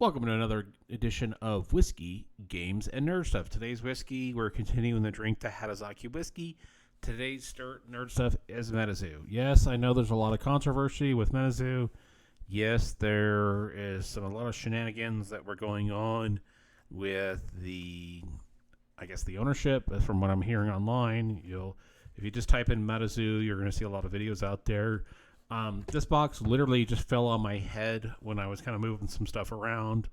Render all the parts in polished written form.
Welcome to another edition of Whiskey, Games, and Nerd Stuff. Today's whiskey, we're continuing the drink to Hatazaki whiskey. Today's nerd stuff is MetaZoo. Yes, I know there's a lot of controversy with MetaZoo. Yes, there is a lot of shenanigans that were going on with the ownership. From what I'm hearing online, if you just type in MetaZoo, you're going to see a lot of videos out there. This box literally just fell on my head when I was kind of moving some stuff around,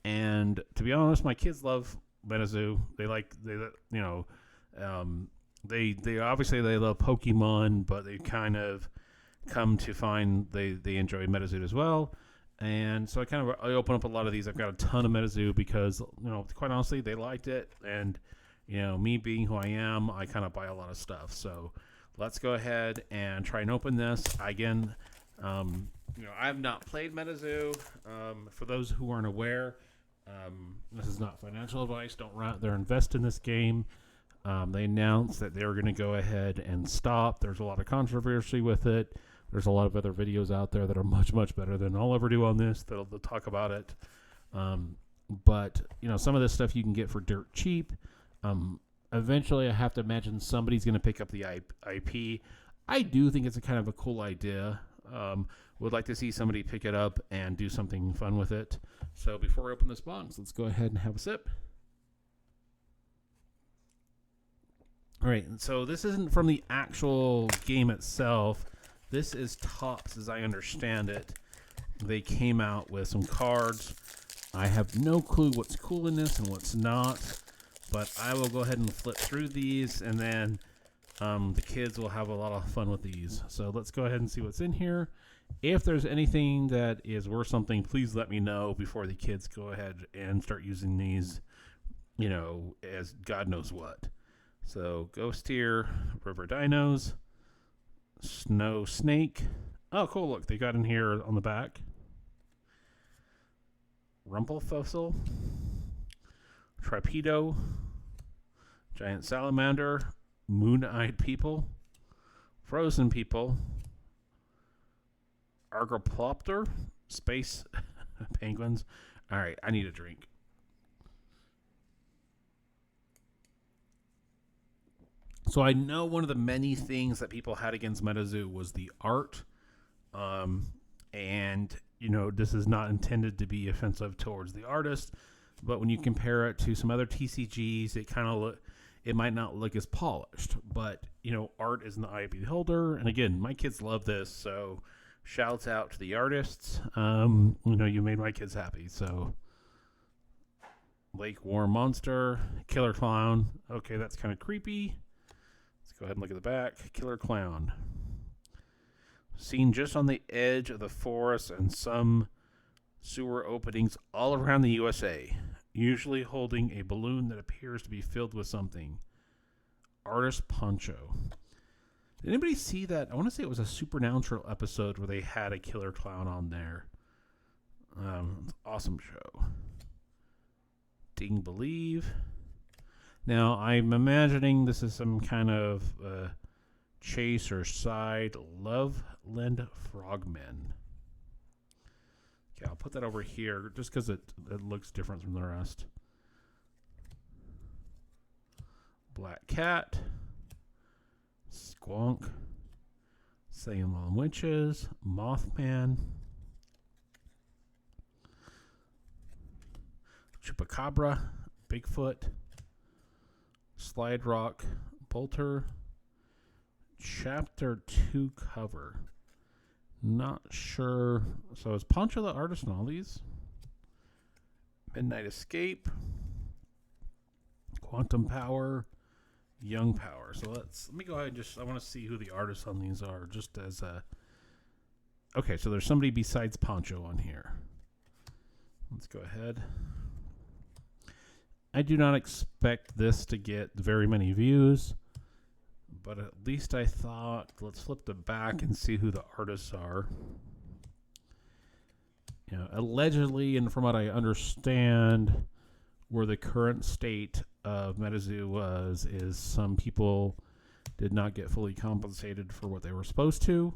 and to be honest, my kids love MetaZoo. They obviously they love Pokemon, but they kind of come to find they enjoy MetaZoo as well. And so I open up a lot of these. I've got a ton of MetaZoo because quite honestly they liked it, and me being who I am, I kind of buy a lot of stuff. So let's go ahead and try and open this. Again, I have not played MetaZoo. For those who aren't aware, this is not financial advice. Don't run out there and invest in this game. They announced that they were going to go ahead and stop. There's a lot of controversy with it. There's a lot of other videos out there that are much, much better than I'll ever do on this. They'll talk about it. But some of this stuff you can get for dirt cheap. Eventually, I have to imagine somebody's going to pick up the IP. I do think it's a kind of a cool idea. Would like to see somebody pick it up and do something fun with it. So before we open this box, let's go ahead and have a sip. All right, so this isn't from the actual game itself. This is Tops, as I understand it. They came out with some cards. I have no clue what's cool in this and what's not. But I will go ahead and flip through these, and then the kids will have a lot of fun with these. So let's go ahead and see what's in here. If there's anything that is worth something, please let me know before the kids go ahead and start using these, as God knows what. So Ghost Tear, River Dinos, Snow Snake. Oh, cool. Look, they got in here on the back. Rumpelfussel. Tripedo, Giant Salamander, Moon-Eyed People, Frozen People, Argoplopter, Space Penguins. All right, I need a drink. So I know one of the many things that people had against MetaZoo was the art. And, this is not intended to be offensive towards the artist. But when you compare it to some other TCGs, it might not look as polished. But, art is in the eye of the beholder. And again, my kids love this. So shouts out to the artists. You made my kids happy. So Lake War Monster, Killer Clown. Okay, that's kind of creepy. Let's go ahead and look at the back. Killer Clown. Seen just on the edge of the forest and some sewer openings all around the USA, usually holding a balloon that appears to be filled with something. Artist Poncho. Did anybody see that? I want to say it was a Supernatural episode where they had a killer clown on there. Awesome show. Ding Believe. Now, I'm imagining this is some kind of chase or side. Loveland Frogmen. Okay, I'll put that over here just because it looks different from the rest. Black Cat. Squonk. Salem Witches. Mothman. Chupacabra. Bigfoot. Slide Rock. Bolter. Chapter 2 cover. Not sure. So is Poncho the artist in all these? Midnight Escape. Quantum Power. Young Power. So let me go ahead and I want to see who the artists on these are just as a... Okay, so there's somebody besides Poncho on here. Let's go ahead. I do not expect this to get very many views. But at least I thought, let's flip the back and see who the artists are. Allegedly, and from what I understand, where the current state of MetaZoo is some people did not get fully compensated for what they were supposed to.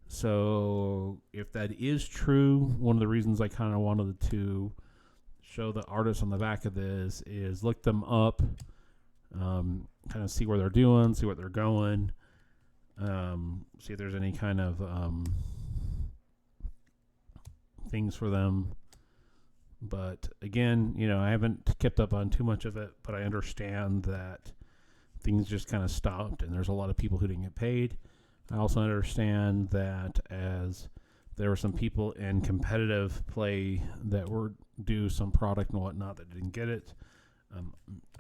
So if that is true, one of the reasons I kind of wanted to show the artists on the back of this is look them up, kind of see where they're doing, see what they're going, see if there's any kind of things for them. But again, I haven't kept up on too much of it, but I understand that things just kind of stopped and there's a lot of people who didn't get paid. I also understand that as there were some people in competitive play that were due some product and whatnot that didn't get it.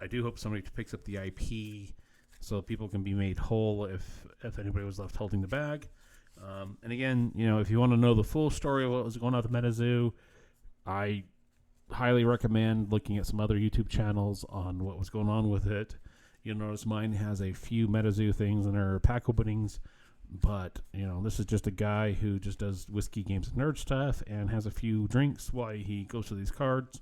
I do hope somebody picks up the IP so people can be made whole if anybody was left holding the bag. And again, if you want to know the full story of what was going on at MetaZoo, I highly recommend looking at some other YouTube channels on what was going on with it. You'll notice mine has a few MetaZoo things in their pack openings, but this is just a guy who just does whiskey games and nerd stuff and has a few drinks while he goes to these cards.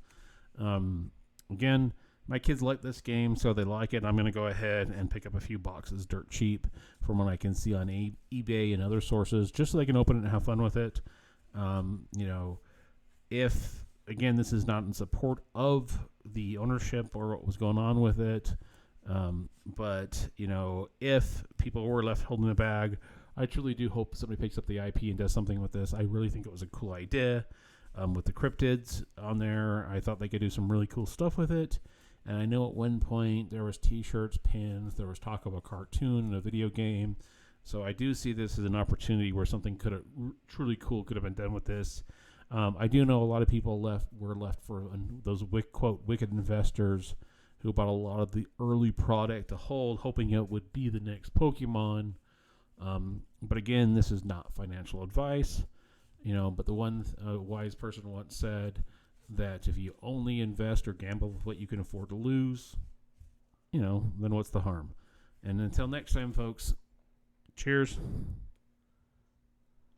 Again, my kids like this game, so they like it. I'm going to go ahead and pick up a few boxes dirt cheap from what I can see on eBay and other sources, just so they can open it and have fun with it. If again, this is not in support of the ownership or what was going on with it. But if people were left holding the bag, I truly do hope somebody picks up the IP and does something with this. I really think it was a cool idea. With the cryptids on there, I thought they could do some really cool stuff with it. And I know at one point there was t-shirts, pins, there was talk of a cartoon and a video game. So I do see this as an opportunity where something truly cool could have been done with this. I do know a lot of people were left for those quote wicked investors who bought a lot of the early product to hold, hoping it would be the next Pokemon. But again, this is not financial advice, but the one wise person once said that if you only invest or gamble with what you can afford to lose, then what's the harm? And until next time, folks, cheers.